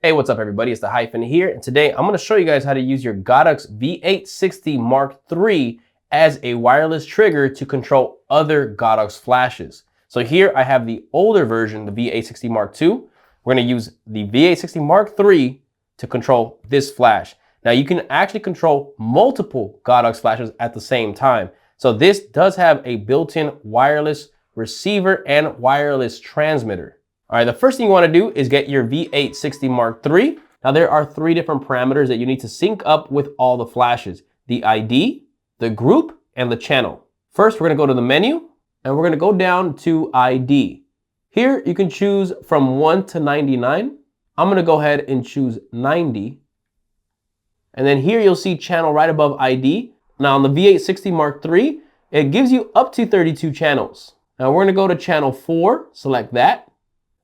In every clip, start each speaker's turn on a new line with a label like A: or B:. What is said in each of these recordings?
A: Hey, what's up everybody? It's TheHyphenate here, and today I'm going to show you guys how to use your Godox V860 Mark III as a wireless trigger to control other Godox flashes. So here I have the older version, the V860 Mark II. We're going to use the V860 Mark III to control this flash. Now you can actually control multiple Godox flashes at the same time. So this does have a built-in wireless receiver and wireless transmitter. All right, the first thing you want to do is get your V860 Mark III. Now there are three different parameters that you need to sync up with all the flashes: the ID, the group, and the channel. First, we're going to go to the menu and we're going to go down to ID. Here you can choose from 1 to 99. I'm going to go ahead and choose 90. And then here you'll see channel right above ID. Now on the V860 Mark III, it gives you up to 32 channels. Now we're going to go to channel 4, select that.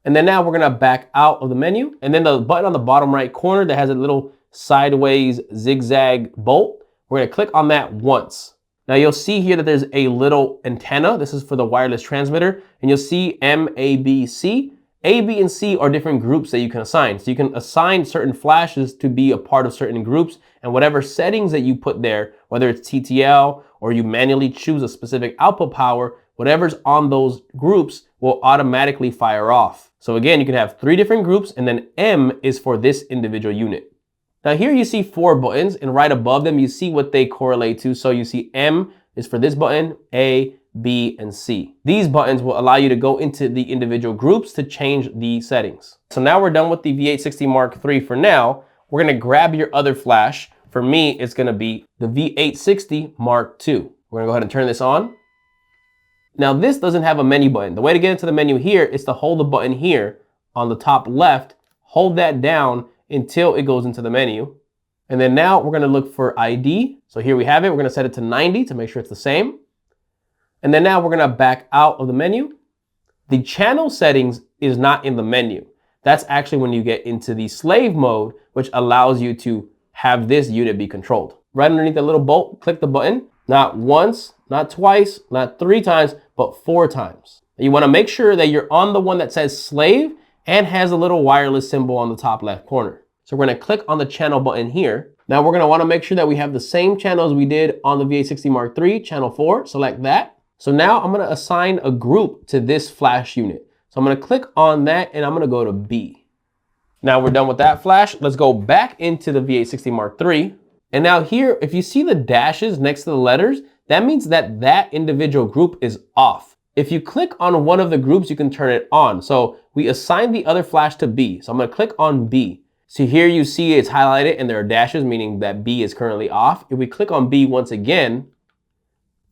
A: And then now we're going to back out of the menu. And then the button on the bottom right corner that has a little sideways zigzag bolt, we're going to click on that once. Now you'll see here that there's a little antenna. This is for the wireless transmitter. And you'll see M, A, B, C. A, B, and C are different groups that you can assign. So you can assign certain flashes to be a part of certain groups, and whatever settings that you put there, whether it's TTL or you manually choose a specific output power, whatever's on those groups will automatically fire off. So again, you can have three different groups, and then M is for this individual unit. Now here you see 4 buttons, and right above them you see what they correlate to. So you see M is for this button, A, B, and C. These buttons will allow you to go into the individual groups to change the settings. So now we're done with the V860 Mark III for now. We're going to grab your other flash. For me, it's going to be the V860 Mark II. We're going to go ahead and turn this on. Now this doesn't have a menu button. The way to get into the menu here is to hold the button here on the top left, hold that down until it goes into the menu. And then now we're going to look for ID. So here we have it. We're going to set it to 90 to make sure it's the same. And then now we're going to back out of the menu. The channel settings is not in the menu. That's actually when you get into the slave mode, which allows you to have this unit be controlled. Right underneath that little bolt, click the button. Not once, not twice, not 3 times, but 4 times. You want to make sure that you're on the one that says slave and has a little wireless symbol on the top left corner. So we're going to click on the channel button here. Now we're going to want to make sure that we have the same channels we did on the V860 Mark III, channel 4, select that. So now I'm going to assign a group to this flash unit. So I'm going to click on that and I'm going to go to B. Now we're done with that flash. Let's go back into the V860 Mark III. And now here, if you see the dashes next to the letters, that means that that individual group is off. If you click on one of the groups, you can turn it on. So we assigned the other flash to B. So I'm going to click on B. So here you see it's highlighted and there are dashes, meaning that B is currently off. If we click on B once again,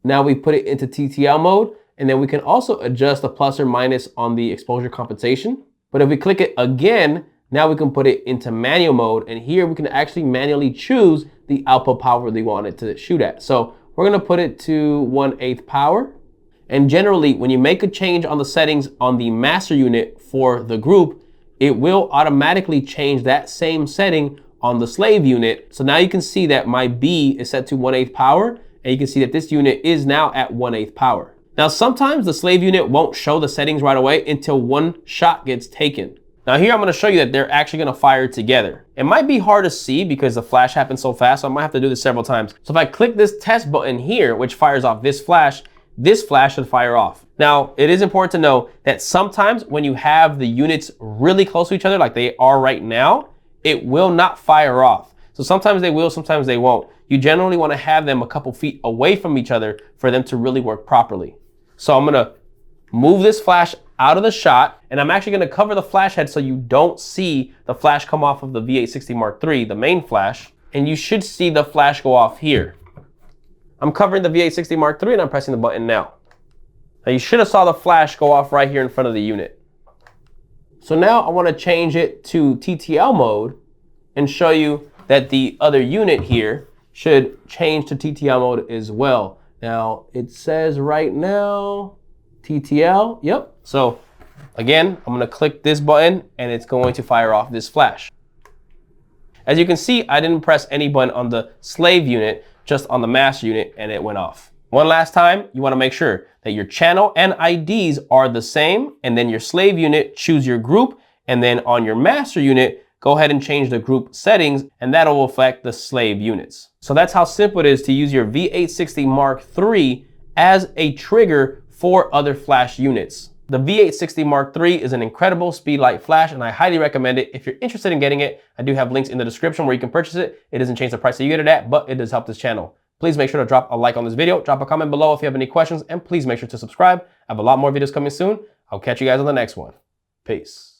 A: now we put it into TTL mode, and then we can also adjust the plus or minus on the exposure compensation. But if we click it again, now we can put it into manual mode, and here we can actually manually choose the output power we want it to shoot at. So we're going to put it to 1/8 power. And generally, when you make a change on the settings on the master unit for the group, it will automatically change that same setting on the slave unit. So now you can see that my B is set to 1/8 power, and you can see that this unit is now at 1/8 power. Now sometimes the slave unit won't show the settings right away until one shot gets taken. Now here I'm going to show you that they're actually going to fire together. It might be hard to see because the flash happens so fast, so I might have to do this several times. So if I click this test button here, which fires off this flash should fire off. Now it is important to know that sometimes when you have the units really close to each other like they are right now, it will not fire off. So sometimes they will, sometimes they won't. You generally want to have them a couple feet away from each other for them to really work properly. So I'm going to move this flash out of the shot, and I'm actually going to cover the flash head so you don't see the flash come off of the V860 Mark III, the main flash, and you should see the flash go off here. I'm covering the V860 Mark III and I'm pressing the button now. Now you should have saw the flash go off right here in front of the unit. So now I want to change it to TTL mode and show you that the other unit here should change to TTL mode as well. Now it says right now TTL, yep. So again, I'm going to click this button and it's going to fire off this flash. As you can see, I didn't press any button on the slave unit, just on the master unit, and it went off. One last time, you want to make sure that your channel and IDs are the same, and then your slave unit, choose your group, and then on your master unit, go ahead and change the group settings, and that'll affect the slave units. So that's how simple it is to use your V860 Mark III as a trigger for other flash units. The V860 Mark III is an incredible speedlight flash, and I highly recommend it. If you're interested in getting it, I do have links in the description where you can purchase it. It doesn't change the price that you get it at, but it does help this channel. Please make sure to drop a like on this video, drop a comment below if you have any questions, and please make sure to subscribe. I have a lot more videos coming soon. I'll catch you guys on the next one. Peace.